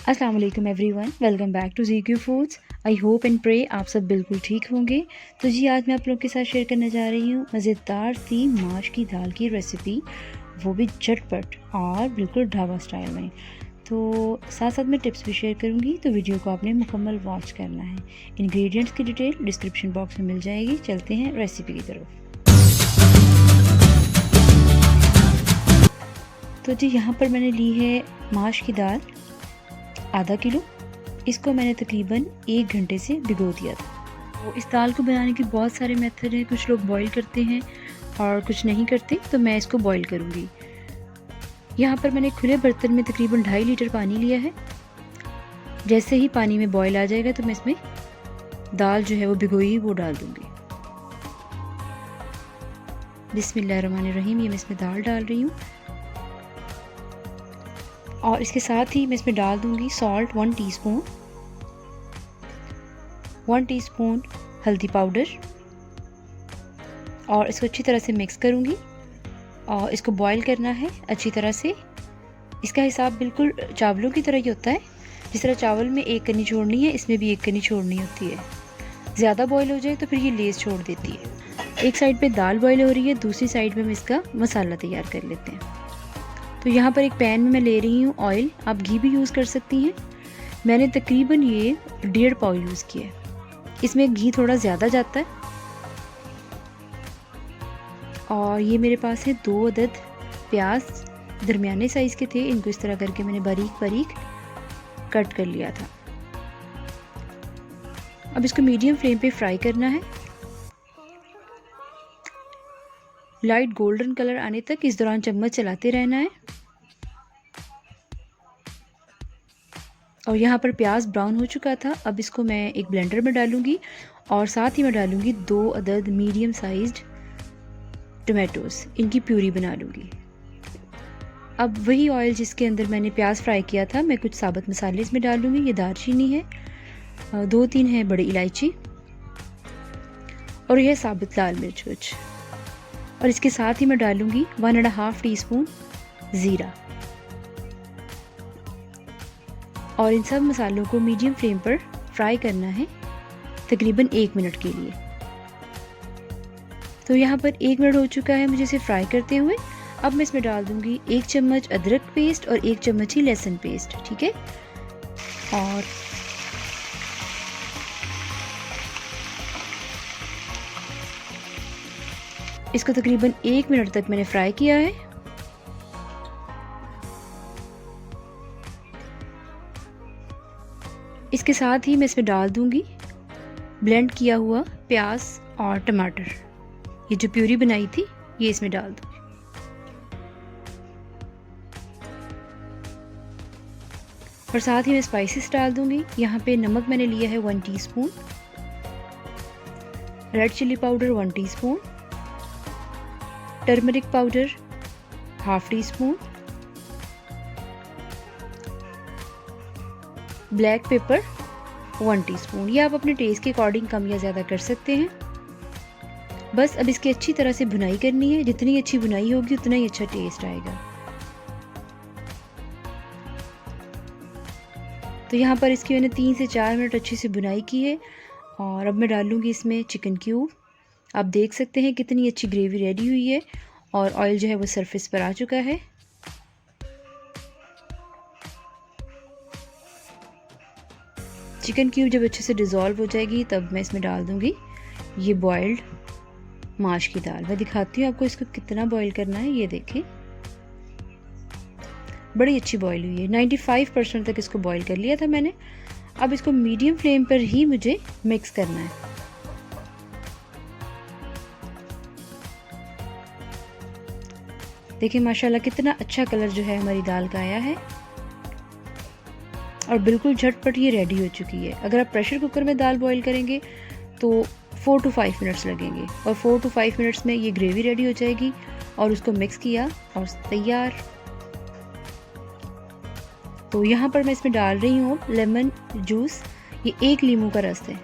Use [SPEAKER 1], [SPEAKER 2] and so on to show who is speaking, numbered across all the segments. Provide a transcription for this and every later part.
[SPEAKER 1] अस्सलाम वालेकुम everyone, welcome back to ZQ foods. I hope and pray आप सब बिल्कुल ठीक होंगे। तो जी आज मैं आप लोग के साथ शेयर करने जा रही हूँ मज़ेदार सी माश की दाल की रेसिपी, वो भी झटपट और बिल्कुल ढाबा स्टाइल में। तो साथ साथ मैं टिप्स भी शेयर करूँगी, तो वीडियो को आपने मुकम्मल वॉच करना है। इंग्रेडिएंट्स की डिटेल डिस्क्रिप्शन बॉक्स में मिल जाएगी। चलते हैं रेसिपी की तरफ। तो जी यहाँ पर मैंने ली है माश की दाल आधा किलो। इसको मैंने तकरीबन 1 घंटे से भिगो दिया था। तो इस दाल को बनाने के बहुत सारे मेथड हैं। कुछ लोग बॉईल करते हैं और कुछ नहीं करते, तो मैं इसको बॉईल करूँगी। यहाँ पर मैंने खुले बर्तन में तकरीबन 2.5 लीटर पानी लिया है। जैसे ही पानी में बॉईल आ जाएगा तो मैं इसमें दाल जो है वो भिगोई वो डाल दूँगी। बिस्मिल्लाहिर्रहमानिर्रहीम, ये मैं इसमें दाल डाल रही हूँ और इसके साथ ही मैं इसमें डाल दूंगी सॉल्ट 1 टीस्पून, 1 टीस्पून हल्दी पाउडर और इसको अच्छी तरह से मिक्स करूंगी और इसको बॉईल करना है अच्छी तरह से। इसका हिसाब बिल्कुल चावलों की तरह ही होता है। जिस तरह चावल में 1 कनी छोड़नी है, इसमें भी 1 कनी छोड़नी होती है। ज़्यादा बॉईल हो जाए तो फिर ये लेस छोड़ देती है। एक साइड पे दाल बॉईल हो रही है, दूसरी साइड पे हम इसका मसाला तैयार कर लेते हैं। तो यहाँ पर एक पैन में मैं ले रही हूँ ऑयल, आप घी भी यूज़ कर सकती हैं। मैंने तकरीबन ये 1.5 पाव यूज़ किया है। इसमें घी थोड़ा ज़्यादा जाता है। और ये मेरे पास है 2 अदद प्याज, दरमियाने साइज़ के थे। इनको इस तरह करके मैंने बारीक बारीक कट कर लिया था। अब इसको मीडियम फ्लेम पे फ्राई करना है, लाइट गोल्डन कलर आने तक। इस दौरान चम्मच चलाते रहना है। और यहाँ पर प्याज ब्राउन हो चुका था। अब इसको मैं एक ब्लेंडर में डालूंगी और साथ ही मैं डालूंगी 2 अदद मीडियम साइज्ड टमाटोस। इनकी प्यूरी बना लूँगी। अब वही ऑयल जिसके अंदर मैंने प्याज फ्राई किया था, मैं कुछ साबुत मसाले इसमें डालूंगी। ये दालचीनी है, 2-3 है बड़ी इलायची और यह साबुत लाल मिर्च कुछ। और इसके साथ ही मैं डालूंगी 1.5 टीस्पून ज़ीरा। और इन सब मसालों को मीडियम फ्लेम पर फ्राई करना है तकरीबन 1 मिनट के लिए। तो यहाँ पर 1 मिनट हो चुका है मुझे इसे फ्राई करते हुए। अब मैं इसमें डाल दूंगी 1 चम्मच अदरक पेस्ट और 1 चम्मच ही लहसुन पेस्ट, ठीक है। और इसको तकरीबन 1 मिनट तक मैंने फ्राई किया है। इसके साथ ही मैं इसमें डाल दूंगी ब्लेंड किया हुआ प्याज और टमाटर। ये जो प्यूरी बनाई थी ये इसमें डाल दूंगी। और साथ ही मैं स्पाइसेस डाल दूंगी। यहाँ पे नमक मैंने लिया है 1 teaspoon, red chilli powder 1 teaspoon, turmeric powder 1/2 teaspoon, black pepper 1 teaspoon. ये आप अपने टेस्ट के अकॉर्डिंग कम या ज़्यादा कर सकते हैं। बस अब इसकी अच्छी तरह से भुनाई करनी है। जितनी अच्छी भुनाई होगी उतना ही अच्छा टेस्ट आएगा। तो यहाँ पर इसकी मैंने 3 से 4 मिनट अच्छी से भुनाई की है। और अब मैं डालूँगी इसमें चिकन क्यूब। आप देख सकते हैं कितनी अच्छी ग्रेवी रेडी हुई है और ऑयल जो है वो सरफेस पर आ चुका है। चिकन क्यूब जब अच्छे से डिज़ोल्व हो जाएगी तब मैं इसमें डाल दूँगी ये बॉइल्ड माश की दाल। मैं दिखाती हूँ आपको इसको कितना बॉईल करना है। ये देखें, बड़ी अच्छी बॉईल हुई है। 95% तक इसको बॉईल कर लिया था मैंने। अब इसको मीडियम फ्लेम पर ही मुझे मिक्स करना है। देखिए माशाल्लाह कितना अच्छा कलर जो है हमारी दाल का आया है और बिल्कुल झटपट ये रेडी हो चुकी है। अगर आप प्रेशर कुकर में दाल बॉईल करेंगे तो 4 to 5 मिनट्स लगेंगे और 4 to 5 मिनट्स में ये ग्रेवी रेडी हो जाएगी। और उसको मिक्स किया और तैयार। तो यहाँ पर मैं इसमें डाल रही हूँ लेमन जूस। ये 1 लीमू का रस है।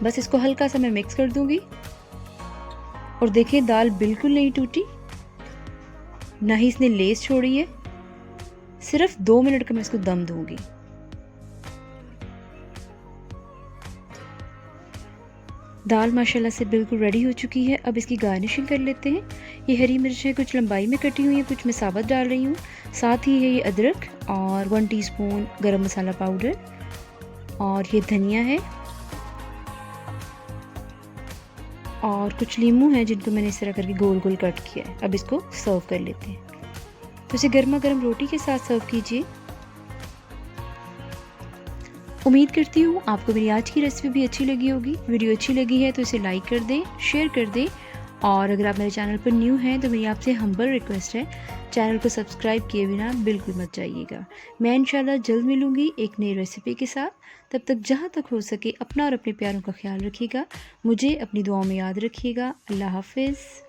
[SPEAKER 1] बस इसको हल्का सा मैं मिक्स कर दूंगी। और देखिए दाल बिल्कुल नहीं टूटी, ना ही इसने लेस छोड़ी है। सिर्फ 2 मिनट का मैं इसको दम दूंगी। दाल माशाल्लाह से बिल्कुल रेडी हो चुकी है। अब इसकी गार्निशिंग कर लेते हैं। ये हरी मिर्चें कुछ लंबाई में कटी हुई हैं, कुछ मैं साबुत डाल रही हूँ। साथ ही है ये अदरक और 1 टीस्पून गरम मसाला पाउडर, और ये धनिया है, और कुछ लीमू हैं जिनको मैंने इस तरह करके गोल गोल कट किया है। अब इसको सर्व कर लेते हैं। तो इसे गर्मा गर्म रोटी के साथ सर्व कीजिए। उम्मीद करती हूँ आपको मेरी आज की रेसिपी भी अच्छी लगी होगी। वीडियो अच्छी लगी है तो इसे लाइक कर दें, शेयर कर दें, और अगर आप मेरे चैनल पर न्यू हैं तो मेरी आपसे हम्बल रिक्वेस्ट है, चैनल को सब्सक्राइब किए बिना बिल्कुल मत जाइएगा। मैं इंशाल्लाह जल्द मिलूँगी एक नई रेसिपी के साथ। तब तक जहाँ तक हो सके अपना और अपने प्यारों का ख्याल रखिएगा। मुझे अपनी दुआओं में याद रखिएगा। अल्लाह हाफिज़।